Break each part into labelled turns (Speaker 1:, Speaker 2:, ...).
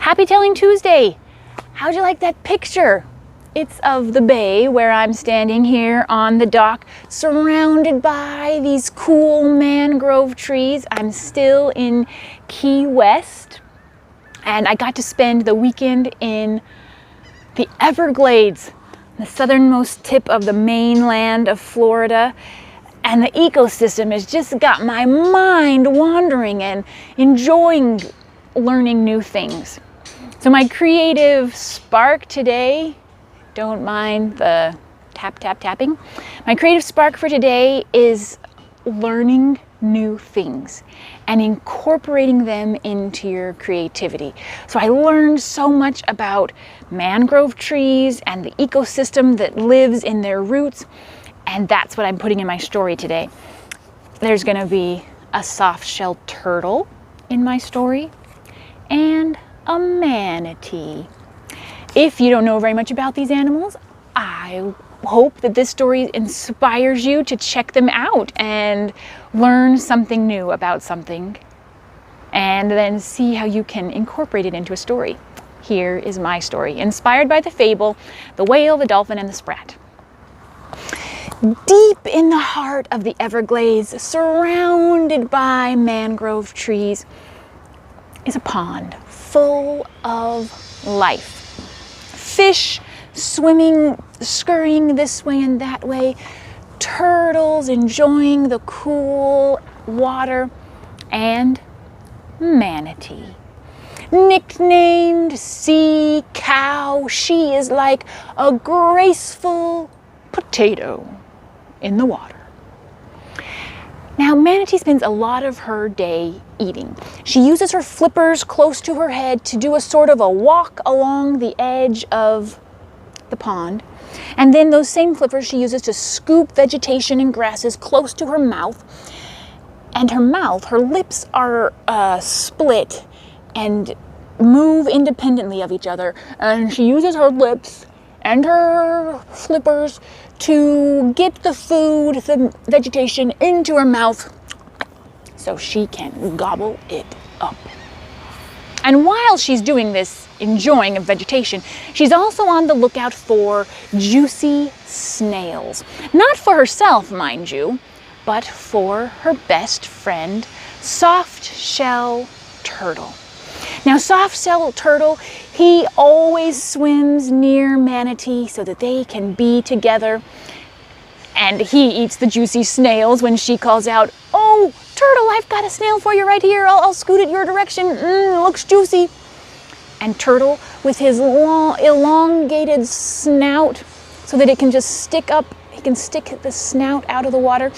Speaker 1: Happy Telling Tuesday! How'd you like that picture? It's of the bay where I'm standing here on the dock, surrounded by these cool mangrove trees. I'm still in Key West, and I got to spend the weekend in the Everglades, the southernmost tip of the mainland of Florida. And the ecosystem has just got my mind wandering and enjoying learning new things. So my creative spark today, don't mind the tapping. My creative spark for today is learning new things and incorporating them into your creativity. So I learned so much about mangrove trees and the ecosystem that lives in their roots, and that's what I'm putting in my story today. There's going to be a soft-shelled turtle in my story and a manatee. If you don't know very much about these animals, I hope that this story inspires you to check them out and learn something new about something, and then see how you can incorporate it into a story. Here is my story, inspired by the fable, The Whale, the Dolphin, and the Sprat. Deep in the heart of the Everglades, surrounded by mangrove trees, is a pond full of life. Fish swimming, scurrying this way and that way, turtles enjoying the cool water, and manatee. Nicknamed Sea Cow, she is like a graceful potato in the water. Now, manatee spends a lot of her day eating. She uses her flippers close to her head to do a sort of a walk along the edge of the pond. And then those same flippers she uses to scoop vegetation and grasses close to her mouth. And her lips are split and move independently of each other. And she uses her lips and her flippers to get the food, the vegetation, into her mouth so she can gobble it up. And while she's doing this enjoying of vegetation, she's also on the lookout for juicy snails. Not for herself, mind you, but for her best friend, soft-shell turtle. Now, soft-shell turtle, he always swims near manatee so that they can be together. And he eats the juicy snails when she calls out, "Oh, turtle, I've got a snail for you right here. I'll scoot it your direction. Looks juicy." And turtle, with his long, elongated snout, so that it can just stick up, he can stick the snout out of the water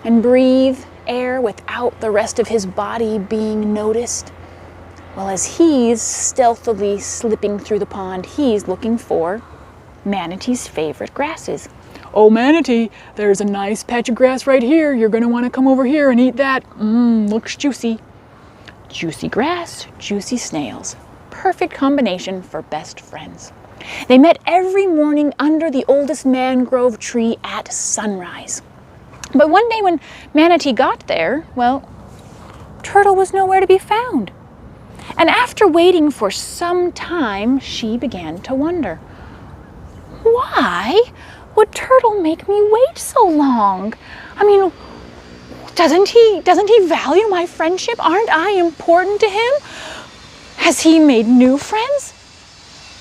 Speaker 1: and breathe air without the rest of his body being noticed. Well, as he's stealthily slipping through the pond, he's looking for manatee's favorite grasses. "Oh, manatee, there's a nice patch of grass right here. You're going to want to come over here and eat that. Looks juicy." Juicy grass, juicy snails. Perfect combination for best friends. They met every morning under the oldest mangrove tree at sunrise. But one day when manatee got there, well, turtle was nowhere to be found. And after waiting for some time, she began to wonder, why would turtle make me wait so long? I mean, doesn't he value my friendship? Aren't I important to him? Has he made new friends?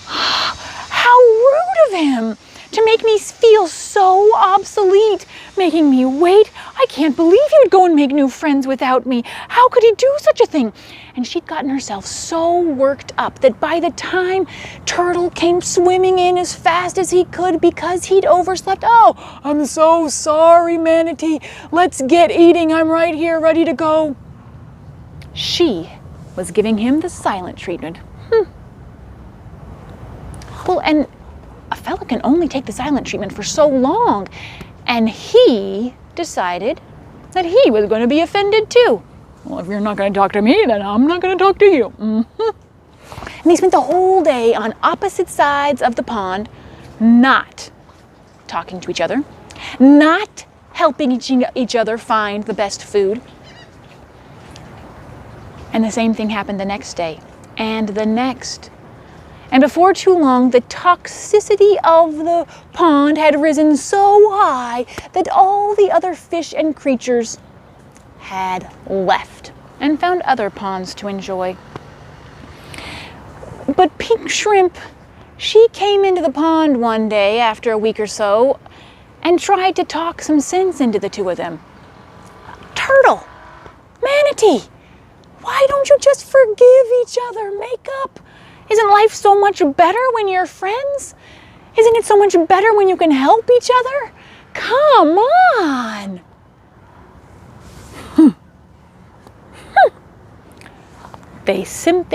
Speaker 1: How rude of him to make me feel so obsolete, making me wait. I can't believe he would go and make new friends without me. How could he do such a thing? And she'd gotten herself so worked up that by the time turtle came swimming in as fast as he could because he'd overslept, "Oh, I'm so sorry, manatee. Let's get eating. I'm right here, ready to go." She was giving him the silent treatment. Well, and a fella can only take the silent treatment for so long, and he decided that he was going to be offended too. "Well, if you're not going to talk to me, then I'm not going to talk to you." And they spent the whole day on opposite sides of the pond, not talking to each other, not helping each other find the best food. And the same thing happened the next day, and the next, And before too long, the toxicity of the pond had risen so high that all the other fish and creatures had left and found other ponds to enjoy. But Pink Shrimp, she came into the pond one day after a week or so and tried to talk some sense into the two of them. Turtle, Manatee, why don't you just forgive each other, make up? Isn't life so much better when you're friends? Isn't it so much better when you can help each other? Come on! They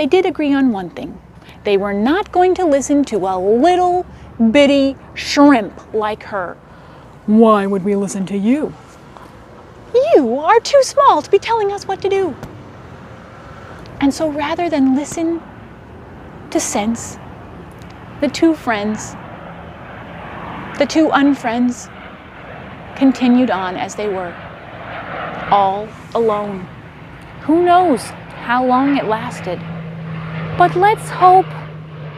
Speaker 1: did agree on one thing. They were not going to listen to a little bitty shrimp like her. Why would we listen to you? You are too small to be telling us what to do. And so rather than listen to sense, the two friends, the two unfriends, continued on as they were, all alone. Who knows how long it lasted? But let's hope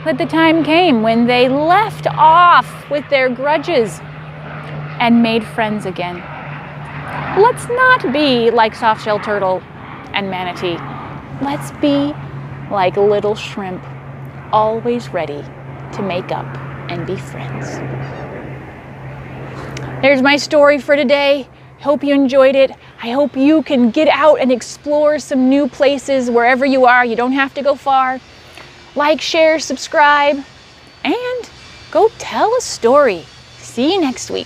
Speaker 1: that the time came when they left off with their grudges and made friends again. Let's not be like softshell turtle and manatee. Let's be like little shrimp, always ready to make up and be friends. There's my story for today. Hope you enjoyed it. I hope you can get out and explore some new places wherever you are. You don't have to go far. Like, share, subscribe, and go tell a story. See you next week.